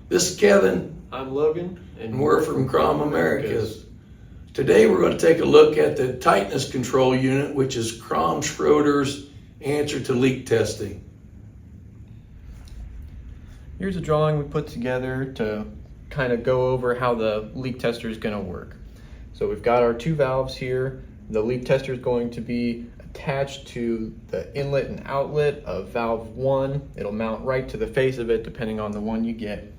This is Kevin, I'm Logan, and we're from Krom Americas. Today we're going to take a look at the tightness control unit, which is Kromschröder's answer to leak testing. Here's a drawing we put together to kind of go over how the leak tester is going to work. So we've got our two valves here. The leak tester is going to be attached to the inlet and outlet of valve 1. It'll mount right to the face of it depending on the one you get.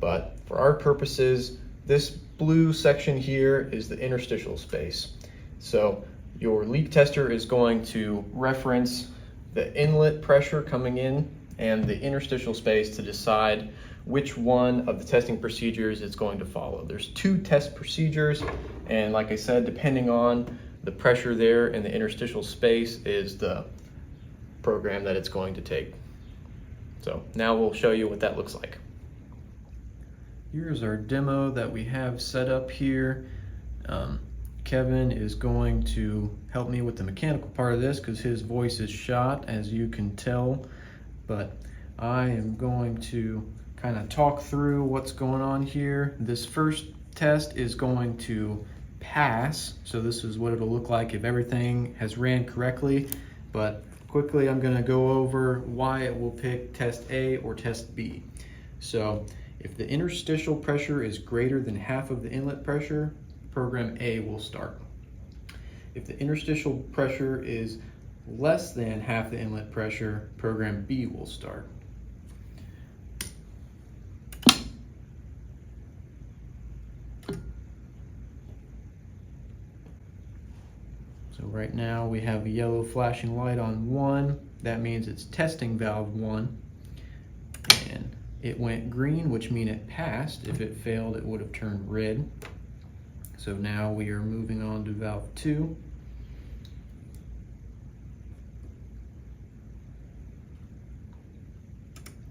But for our purposes, this blue section here is the interstitial space. So your leak tester is going to reference the inlet pressure coming in and the interstitial space to decide which one of the testing procedures it's going to follow. There's two test procedures, and like I said, depending on the pressure there in the interstitial space is the program that it's going to take. So now we'll show you what that looks like. Here's our demo that we have set up here. Kevin is going to help me with the mechanical part of this because his voice is shot, as you can tell, but I am going to kind of talk through what's going on here. This first test is going to pass, so this is what it'll look like if everything has ran correctly, but quickly I'm going to go over why it will pick test A or test B. So if the interstitial pressure is greater than half of the inlet pressure, program A will start. If the interstitial pressure is less than half the inlet pressure, program B will start. So right now we have a yellow flashing light on 1. That means it's testing valve 1. And it went green, which means it passed. If it failed, it would have turned red. So now we are moving on to valve 2.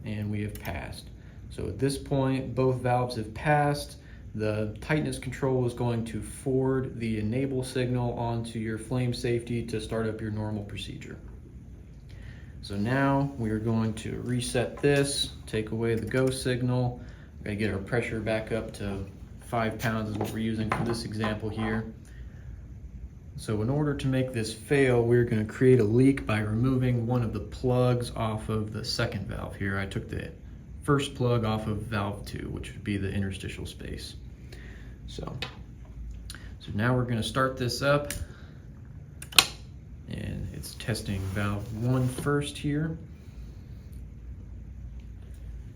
And we have passed. So at this point, both valves have passed. The tightness control is going to forward the enable signal onto your flame safety to start up your normal procedure. So now we are going to reset this, take away the go signal. We're going to get our pressure back up to 5 pounds is what we're using for this example here. So in order to make this fail, we're going to create a leak by removing one of the plugs off of the second valve here. I took the first plug off of valve 2, which would be the interstitial space. So now we're going to start this up, and it's testing valve 1 first here.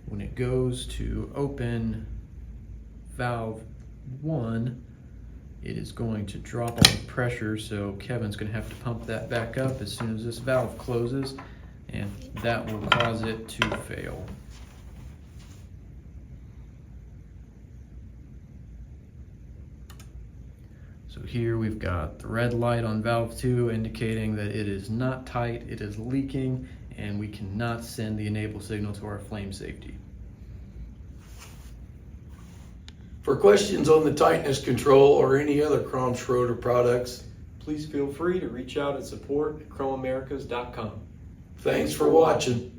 When it goes to open valve 1, it is going to drop all the pressure, so Kevin's going to have to pump that back up as soon as this valve closes, and that will cause it to fail. So here we've got the red light on valve 2 indicating that it is not tight, it is leaking, and we cannot send the enable signal to our flame safety. For questions on the tightness control or any other Kromschröder products, Please feel free to reach out at support@kromamericas.com. thanks for watching.